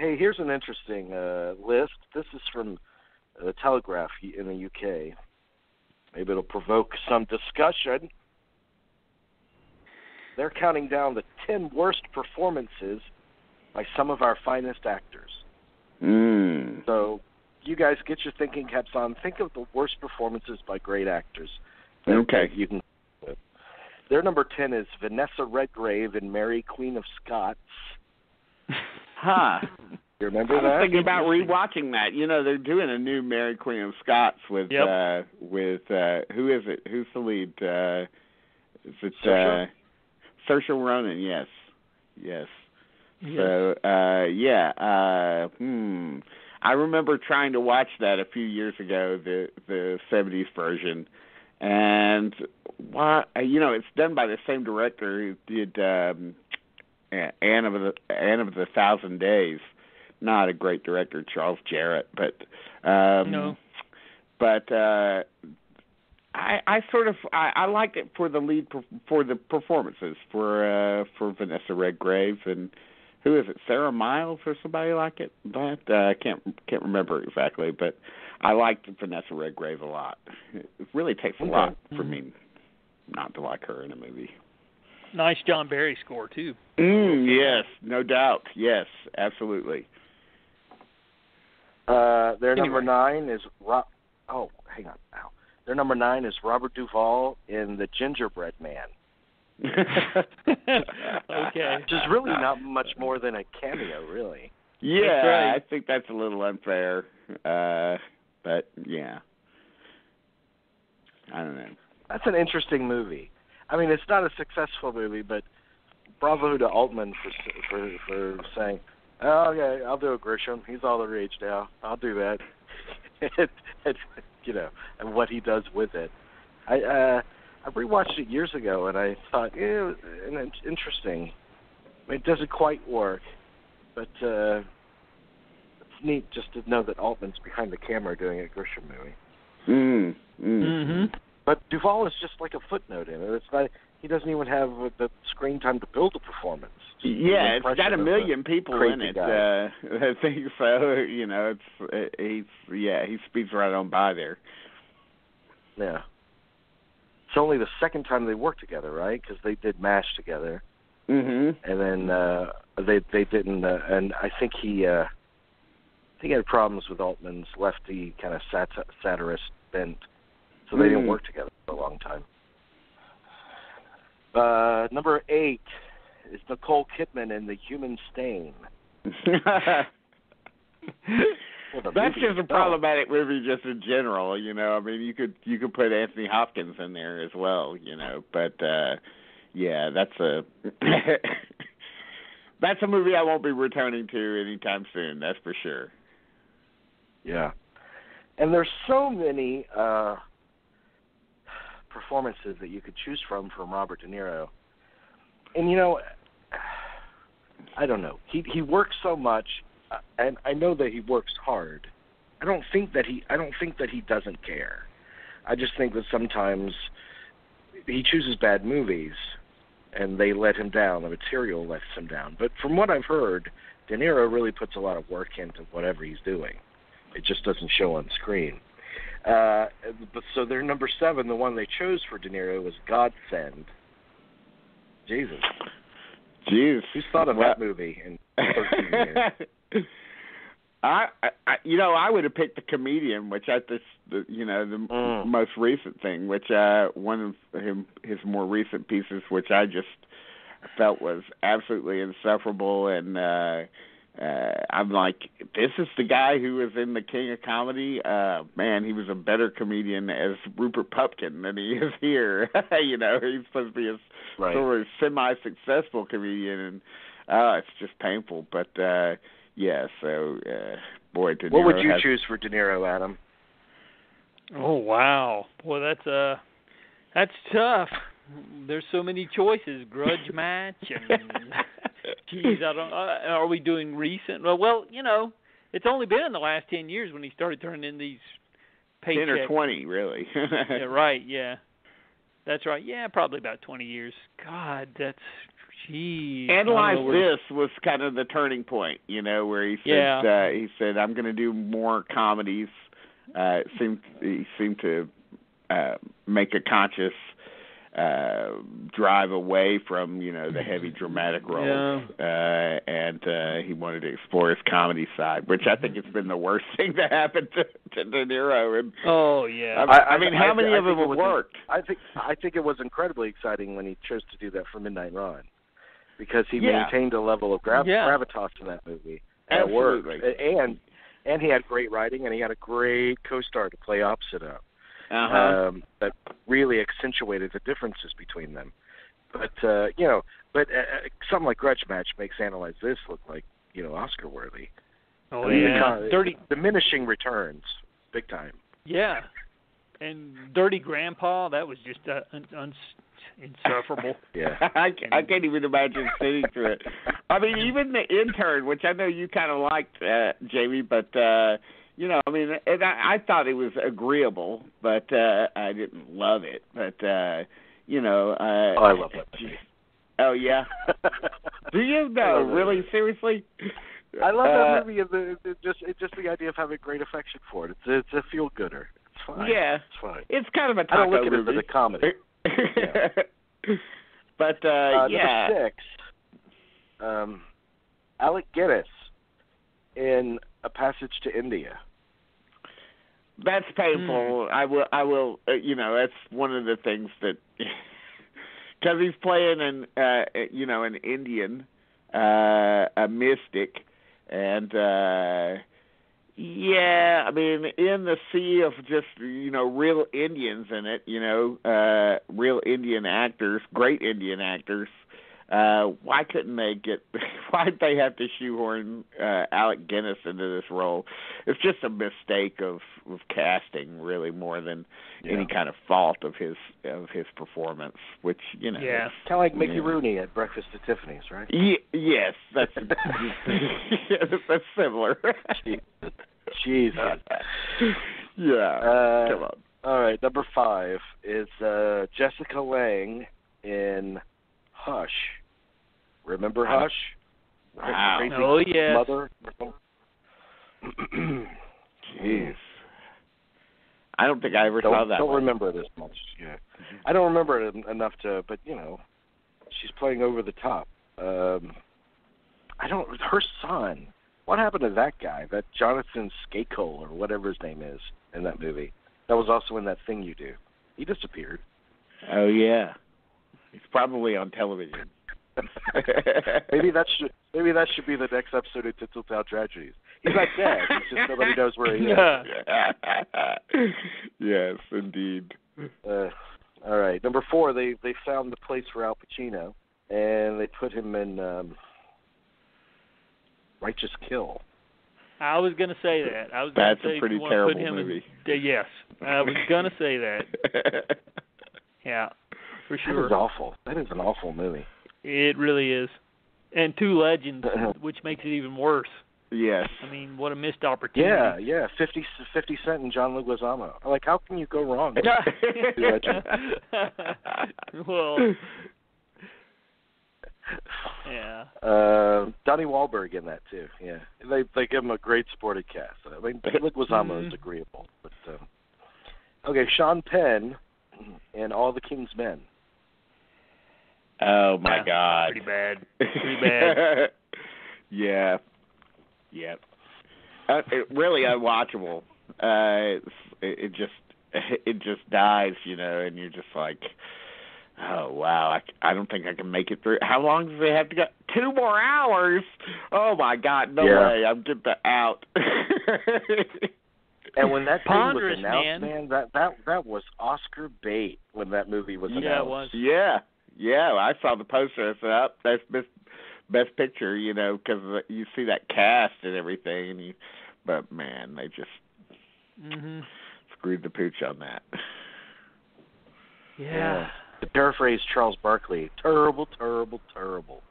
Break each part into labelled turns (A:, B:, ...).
A: Hey, here's an interesting list. This is from the Telegraph in the UK. Maybe it'll provoke some discussion. They're counting down the 10 worst performances by some of our finest actors. So you guys get your thinking caps on. Think of the worst performances by great actors.
B: Okay.
A: You can. Their number 10 is Vanessa Redgrave in Mary, Queen of Scots.
B: Huh.
A: You remember that?
B: I was thinking about rewatching that. You know, they're doing a new Mary, Queen of Scots with who is it? Who's the lead? Is it Saoirse Ronan? Yes. So, I remember trying to watch that a few years ago, the 70s version, and it's done by the same director who did Anne of the Thousand Days. Not a great director, Charles Jarrett, but
C: no.
B: But I sort of liked it for the lead for the performances for Vanessa Redgrave and who is it, Sarah Miles or somebody like it. But I can't remember exactly, but I liked Vanessa Redgrave a lot. It really takes a lot for me not to like her in a movie.
C: Nice John Barry score too.
B: Yes, no doubt. Yes, absolutely.
A: Their number 9 is hang on. Ow. Their number 9 is Robert Duvall in The Gingerbread Man.
C: Okay.
A: Which is really not much more than a cameo, really.
B: Yeah,
C: right.
B: I think that's a little unfair. But yeah, I don't know.
A: That's an interesting movie. I mean, it's not a successful movie, but bravo to Altman for saying, "Oh, okay, I'll do a Grisham. He's all the rage now. I'll do that." And what he does with it. I rewatched it years ago, and I thought, it's interesting. I mean, it doesn't quite work, but it's neat just to know that Altman's behind the camera doing a Grisham movie.
C: Mm-hmm.
A: But Duvall is just like a footnote in it. It's not. He doesn't even have the screen time to build a performance.
B: Yeah, it's got a million people in it.
A: Guy.
B: I think so. He speeds right on by there.
A: Yeah. It's only the second time they worked together, right? Because they did MASH together.
B: Mm-hmm.
A: And then they didn't. And I think he had problems with Altman's lefty kind of satirist bent, so they didn't work together for a long time. Number 8 is Nicole Kidman in The Human Stain.
B: That's just a problematic movie just in general, I mean, you could put Anthony Hopkins in there as well, but that's a movie I won't be returning to anytime soon, that's for sure.
A: Yeah. And there's so many performances that you could choose from Robert De Niro. And I don't know. He works so much, and I know that he works hard. I don't think that he doesn't care. I just think that sometimes he chooses bad movies, and they let him down. The material lets him down. But from what I've heard, De Niro really puts a lot of work into whatever he's doing. It just doesn't show on screen. So their number 7, the one they chose for De Niro, was Godsend. Jesus.
B: Jeez.
A: Who's thought of that movie in 13 years?
B: I would have picked The Comedian, which the most recent thing, which one of his more recent pieces, which I just felt was absolutely insufferable, and I'm like, this is the guy who was in The King of Comedy. Man, he was a better comedian as Rupert Pupkin than he is here. He's supposed to be a sort of semi-successful comedian, and it's just painful. But boy, De Niro.
A: What would you choose for De Niro, Adam?
C: Oh wow, boy, that's tough. There's so many choices. Grudge Match and. Geez, I don't. Are we doing recent? Well, it's only been in the last 10 years when he started turning in these paychecks.
B: 10 or 20, really.
C: Yeah, right. Yeah, that's right. Yeah, probably about 20 years. God, that's Gee.
B: Analyze This was kind of the turning point, where he said, I'm going to do more comedies. He seemed to make a conscious drive away from, the heavy dramatic roles.
C: Yeah.
B: And he wanted to explore his comedy side, which I think has been the worst thing to happen to De Niro. And,
C: oh, yeah.
B: I mean, how many of them have worked?
A: I think it was incredibly exciting when he chose to do that for Midnight Run, because he maintained a level of gravitas in that movie.
B: Absolutely.
A: And he had great writing, and he had a great co-star to play opposite of. That really accentuated the differences between them. But something like Grudge Match makes Analyze This look like, Oscar worthy.
C: Oh, yeah.
A: Diminishing returns, big time.
C: Yeah. And Dirty Grandpa, that was just insufferable.
A: Yeah.
B: I can't even imagine sitting through it. I mean, even The Intern, which I know you kind of liked, Jamie, but I thought it was agreeable, but I didn't love it. But I
A: love that movie.
B: Oh yeah. Do you? No, really? Seriously?
A: I love that movie. It's just the idea of having great affection for it. It's a feel gooder. It's fine.
B: Yeah,
A: it's fine.
B: It's kind of a taco
A: I don't look at it
B: movie.
A: as a comedy.
B: But
A: Number 6, Alec Guinness in A Passage to India.
B: That's painful. I will. That's one of the things that, because he's playing an Indian, a mystic, and I mean, in the sea of just real Indians in it, real Indian actors, great Indian actors. Why couldn't they why'd they have to shoehorn Alec Guinness into this role? It's just a mistake of casting, really, more than any kind of fault of his performance, which,
A: kind of like Mickey Rooney at Breakfast at Tiffany's, right?
B: Yes, that's that's similar.
A: Jesus.
B: Yeah. Come on.
A: All right, number 5 is Jessica Lange in Hush. Remember Hush?
B: Wow.
C: Oh, yes.
A: Mother.
B: Jeez. I don't think I ever saw that.
A: Don't remember it as much. Yeah. I don't remember it enough to, but she's playing over the top. Her son. What happened to that guy? That Jonathan Skakel or whatever his name is in that movie. That was also in That Thing You Do. He disappeared.
B: Oh yeah. He's probably on television.
A: maybe that should be the next episode of Tinseltown Tragedies. He's not dead. It's just nobody knows where he is.
B: Yes, indeed.
A: All right, number 4. They found the place for Al Pacino, and they put him in Righteous Kill.
C: I was going to say that.
B: That's a pretty terrible movie.
C: Yes, I was going to say that. Yeah, for sure.
A: That is awful. That is an awful movie.
C: It really is. And 2 legends, which makes it even worse.
B: Yes.
C: I mean, what a missed opportunity.
A: Yeah. 50 Cent and John Leguizamo. Like, how can you go wrong with 2 legends?
C: Well, yeah.
A: Donnie Wahlberg in that, too. Yeah. They give him a great supporting cast. I mean, Leguizamo is agreeable. But, okay, Sean Penn in All the King's Men.
B: Oh, my God.
C: Pretty bad.
B: Yeah. Yep. Really unwatchable. It just dies, and you're just like, oh wow, I don't think I can make it through. How long do they have to go? 2 more hours? Oh my God, no way! I'm getting out.
A: And when that thing was announced,
C: man,
A: that was Oscar bait when that movie was announced.
C: Yeah, it was.
B: Yeah. I saw the poster. I said, that's best picture, because you see that cast and everything, but man, they just screwed the pooch on that.
C: Yeah.
A: To paraphrase Charles Barkley, terrible, terrible, terrible.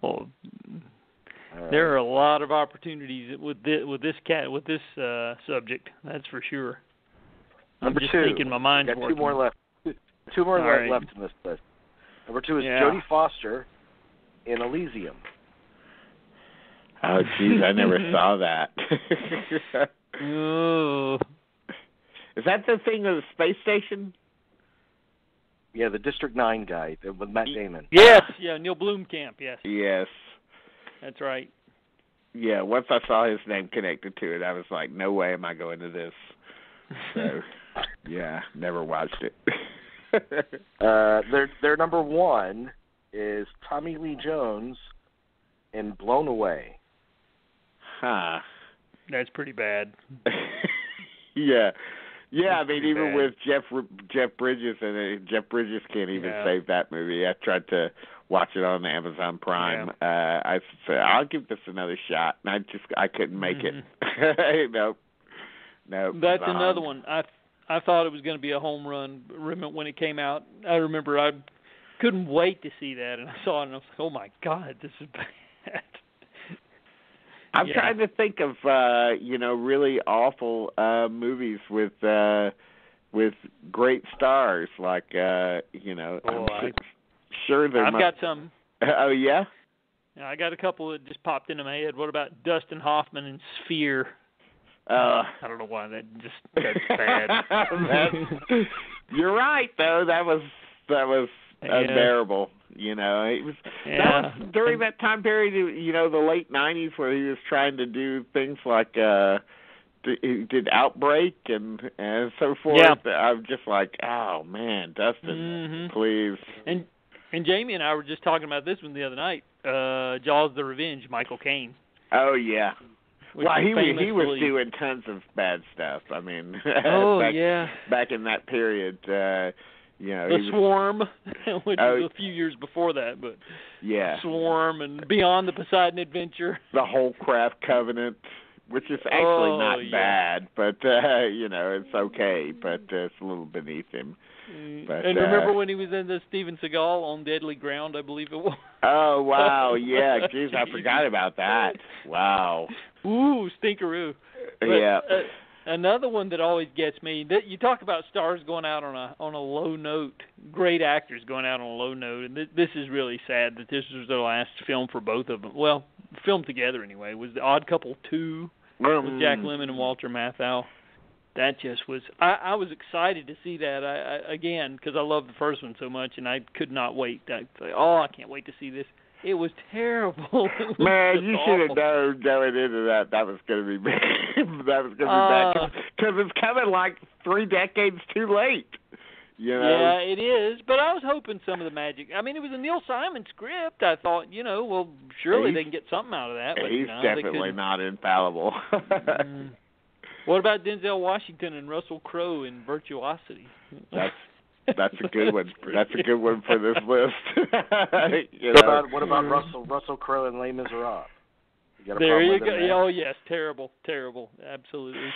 C: Well, there are a lot of opportunities with this subject. That's for sure.
A: Number
C: I'm just
A: 2.
C: thinking my mind's
A: got
C: working.
A: 2 more left. 2 more left in this list. Number 2 is Jodie Foster in Elysium.
B: Oh, jeez, I never saw that.
C: Oh.
B: Is that the thing with the space station?
A: Yeah, the District 9 guy with Matt Damon.
C: Yes, Neil Blomkamp, yes.
B: Yes.
C: That's right.
B: Yeah, once I saw his name connected to it, I was like, no way am I going to this. So, yeah, never watched it.
A: Their number 1 is Tommy Lee Jones in Blown Away.
B: Huh.
C: That's pretty bad.
B: Yeah. Yeah, I mean, even
C: bad.
B: with Jeff Bridges in it, Jeff Bridges can't even save that movie. I tried to watch it on Amazon Prime.
C: Yeah.
B: I said, I'll give this another shot, and I couldn't make it. Nope.
C: That's another one. I thought it was going to be a home run when it came out. I remember I couldn't wait to see that, and I saw it, and I was like, oh, my God, this is bad.
B: I'm trying to think of really awful movies with great stars like I'm sure
C: I've got some.
B: Oh yeah?
C: Yeah, I got a couple that just popped into my head. What about Dustin Hoffman in Sphere? I don't know why that's bad.
B: You're right though. That was unbearable. You know, it was that was during that time period, the late '90s, where he was trying to do things like he did Outbreak and so forth.
C: Yeah.
B: I'm just like, oh man, Dustin, please.
C: And Jamie and I were just talking about this one the other night. Jaws: The Revenge, Michael Caine.
B: Oh yeah. Well, he was doing tons of bad stuff. I mean, back in that period.
C: Swarm, which was a few years before that, but Swarm and Beyond the Poseidon Adventure.
B: The Whole Craft Covenant, which is actually not bad, but it's okay, but it's a little beneath him. But,
C: and remember when he was in the Steven Seagal on Deadly Ground, I believe it was.
B: Oh wow, yeah, jeez, I forgot about that. Wow.
C: Ooh, stinkeroo. But,
B: yeah.
C: Another one that always gets me, you talk about stars going out on a low note, great actors going out on a low note, and this is really sad that this was their last film for both of them. Well, filmed together anyway, was The Odd Couple 2 with Jack Lemmon and Walter Matthau. That just was, I was excited to see that, again, because I love the first one so much, and I could not wait. I can't wait to see this. It was terrible.
B: Man, you should have known going into that was going to be bad. That was going to be bad because it's coming like 3 decades too late.
C: Yeah, it is. But I was hoping some of the magic. I mean, it was a Neil Simon script. I thought, surely they can get something out of that. But
B: he's definitely not infallible.
C: What about Denzel Washington and Russell Crowe in Virtuosity?
B: That's a good one. That's a good one for this list.
A: What about Russell Crowe in Les Miserables?
C: There you go. Oh yes, terrible, absolutely.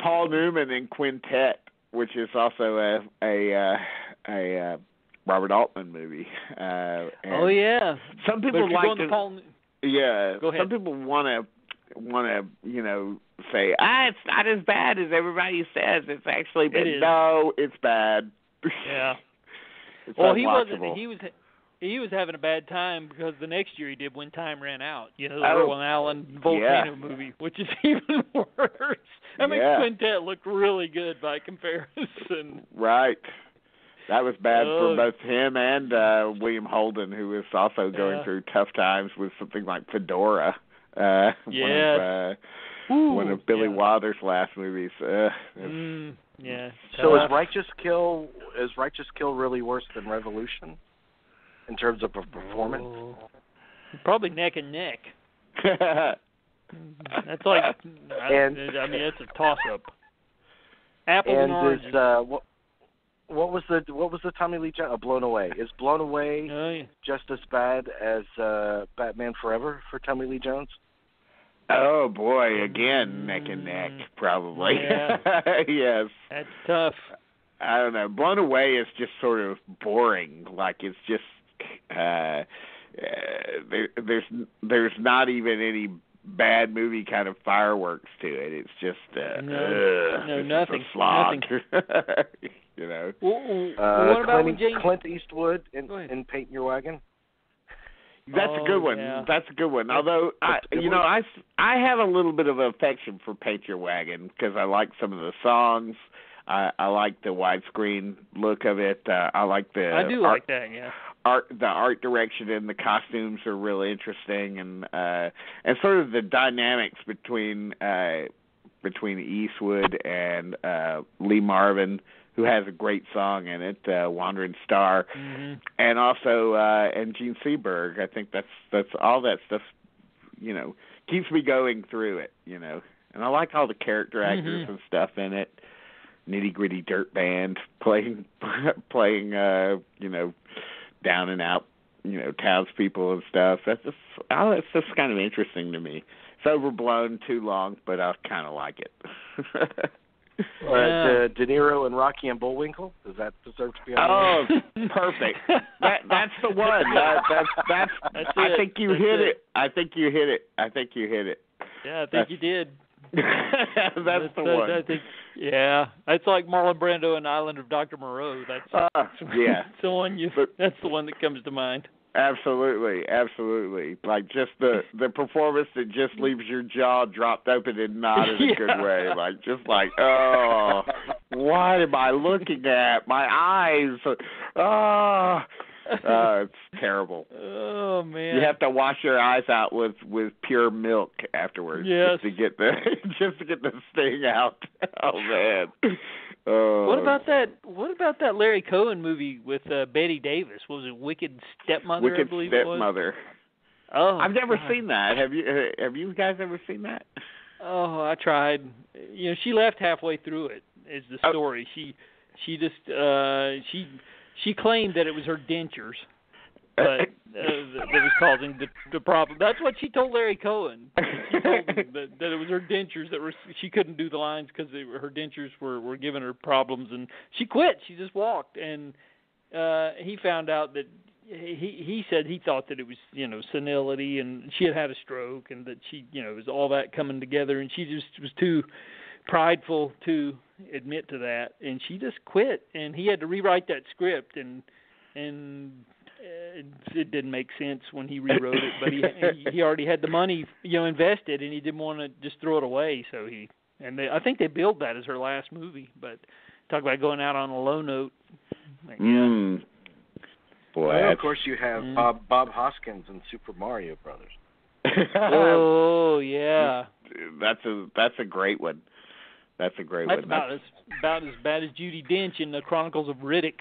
B: Paul Newman in Quintet, which is also a Robert Altman movie.
C: Oh yeah.
B: Some people like to.
C: Go ahead.
B: Some people want to say, it's not as bad as everybody says. It's actually bad. No, it's bad.
C: Yeah.
B: It's
C: unwatchable. He was having a bad time because the next year he did When Time Ran Out. The Irwin Allen volcano movie, which is even worse. I mean, Quintet looked really good by comparison.
B: Right. That was bad for both him and William Holden, who was also going through tough times with something like Fedora. One of Billy Wilder's last movies.
A: So is Righteous Kill really worse than Revolution in terms of performance?
C: Probably neck and neck. That's like, it's a toss-up. Apples and oranges.
A: What was the Tommy Lee Jones? Blown Away. Is Blown Away just as bad as Batman Forever for Tommy Lee Jones?
B: Oh boy, again neck and neck, probably.
C: Yeah.
B: Yes.
C: That's tough.
B: I don't know. Blown Away is just sort of boring. Like it's just there's not even any bad movie kind of fireworks to it. It's just
C: nothing.
B: Slog. You know.
C: What about when James
A: Clint Eastwood in Paint Your Wagon?
B: That's a good one.
C: Yeah.
B: That's a good one. Although I have a little bit of an affection for Paint Your Wagon because I like some of the songs. I like the widescreen look of it. I like the.
C: I do like that. Yeah.
B: The art direction and the costumes are really interesting, and sort of the dynamics between Eastwood and Lee Marvin, who has a great song in it, "Wandering Star," and also and Gene Seberg. I think that's all that stuff. Keeps me going through it. And I like all the character actors and stuff in it. Nitty Gritty Dirt Band playing down and out, townspeople and stuff. That's just kind of interesting to me. It's overblown too long, but I kind of like it.
A: De Niro and Rocky and Bullwinkle. Does that deserve to be on
B: there? Perfect. That's the one. That's I think you hit it. I think you hit it.
C: Yeah, I think you did.
B: That's the one.
C: I think, yeah, it's like Marlon Brando and Island of Dr. Moreau. That's the one. That's the one that comes to mind.
B: Absolutely. Like just the performance that just leaves your jaw dropped open and not in a good way. Oh, what am I looking at? My eyes. Oh. It's terrible.
C: Oh man!
B: You have to wash your eyes out with pure milk afterwards, just to get the sting out. Oh man! What
C: about that Larry Cohen movie with Bette Davis? What was it Wicked Stepmother?
B: Wicked
C: I believe
B: Stepmother.
C: It was? Oh,
B: I've never seen that. Have you guys ever seen that?
C: Oh, I tried. She left halfway through it. Is the story? She just she claimed that it was her dentures, but that was causing the problem. That's what she told Larry Cohen. She told him that it was her dentures she couldn't do the lines because her dentures were giving her problems, and she quit. She just walked, and he found out that he said he thought that it was senility, and she had a stroke, and that it was all that coming together, and she just was too prideful to admit to that, and she just quit, and he had to rewrite that script, and it didn't make sense when he rewrote it, but he already had the money invested, and he didn't want to just throw it away, so I think they billed that as her last movie, but talk about going out on a low note.
A: Boy, well, of course you have Bob Hoskins in Super Mario Brothers.
C: Oh yeah,
B: that's a great one. That's a great one.
C: That's about as bad as Judi Dench in the Chronicles of Riddick.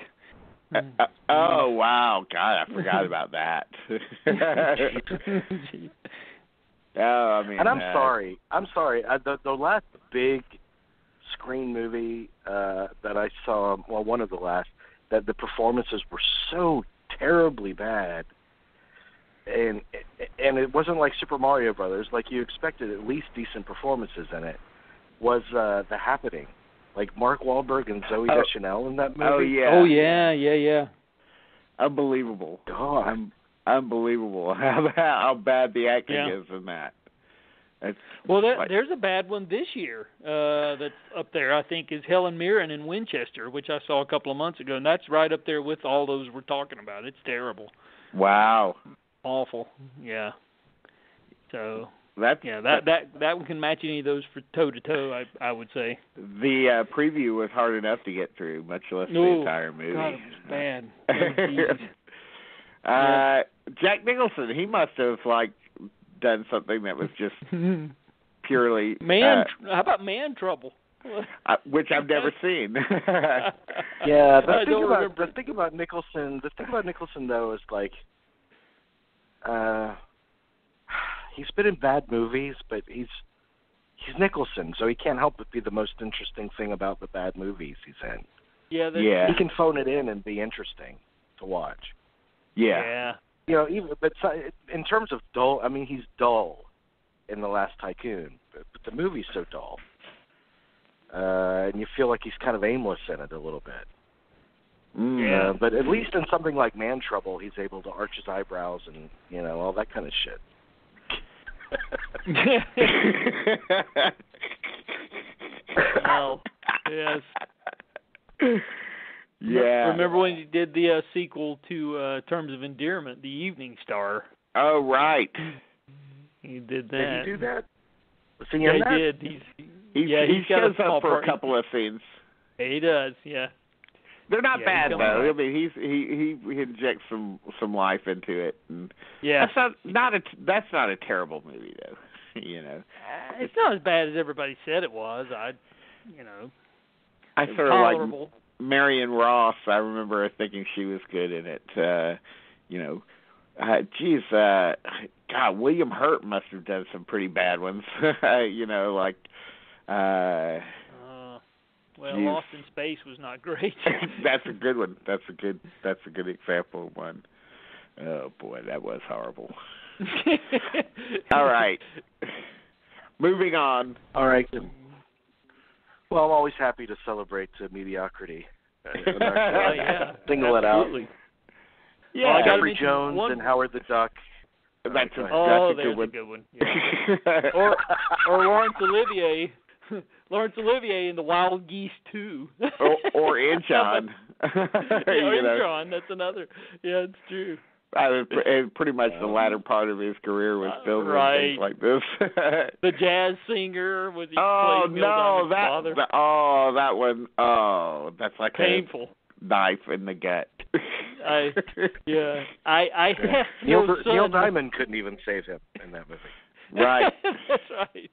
B: Oh wow, God, I forgot about that.
A: And I'm sorry. The last big screen movie that I saw, well, one of the last, that the performances were so terribly bad, and it wasn't like Super Mario Brothers. Like you expected at least decent performances in it. Was The Happening, like Mark Wahlberg and Zooey Deschanel in that movie?
C: Oh yeah.
B: Unbelievable.
A: God.
B: Unbelievable how bad the acting is in that.
C: There's a bad one this year that's up there, I think, is Helen Mirren in Winchester, which I saw a couple of months ago, and that's right up there with all those we're talking about. It's terrible.
B: Wow.
C: Awful. Yeah. So
B: that
C: one can match any of those for toe to toe, I would say.
B: The preview was hard enough to get through, much less the entire movie.
C: God, it was bad.
B: Jack Nicholson, he must have done something that was just purely
C: how about Man Trouble?
B: Which I've never seen.
A: Yeah, the thing about Nicholson though is he's been in bad movies, but he's Nicholson, so he can't help but be the most interesting thing about the bad movies he's in.
C: Yeah,
A: he can phone it in and be interesting to watch.
B: Yeah.
A: But in terms of dull, I mean, he's dull in The Last Tycoon, but the movie's so dull, and you feel like he's kind of aimless in it a little bit. But at least in something like Man Trouble, he's able to arch his eyebrows and all that kind of shit.
C: Well, yes.
B: Yeah.
C: Remember when he did the sequel to Terms of Endearment, The Evening Star?
B: Oh, right.
C: He did that.
A: Did he do that? Was he
C: Yeah,
A: in
C: he
A: that?
C: did.
B: He
C: got
B: shows
C: a small
B: up for
C: part.
B: a couple of scenes.
C: He does, yeah.
B: They're not bad
C: he's
B: though.
C: coming
B: I mean, he injects some life into it, and
C: Yeah.
B: that's not a terrible movie though.
C: It's not as bad as everybody said it was.
B: I
C: it's
B: sort of
C: tolerable.
B: like Marion Ross. I remember thinking she was good in it. God, William Hurt must have done some pretty bad ones.
C: Well, Lost in Space was not great.
B: That's a good one. That's a good example of one. Oh boy, that was horrible. All right. Moving on.
A: All right. Well, I'm always happy to celebrate mediocrity. Single it out.
B: Yeah,
A: Jeffrey Jones and Howard the Duck.
B: That's a
C: good one. Yeah. or Laurence Olivier. Laurence Olivier in The Wild Geese 2.
B: or Inchon.
C: Inchon, that's another. Yeah, it's true.
B: Pretty much the latter part of his career was filled with things like this.
C: The jazz singer was he played Neil Diamond's father.
B: That one. Oh, that's like
C: painful
B: a knife in the gut.
A: Neil Diamond couldn't even save him in that movie.
B: Right.
C: That's right.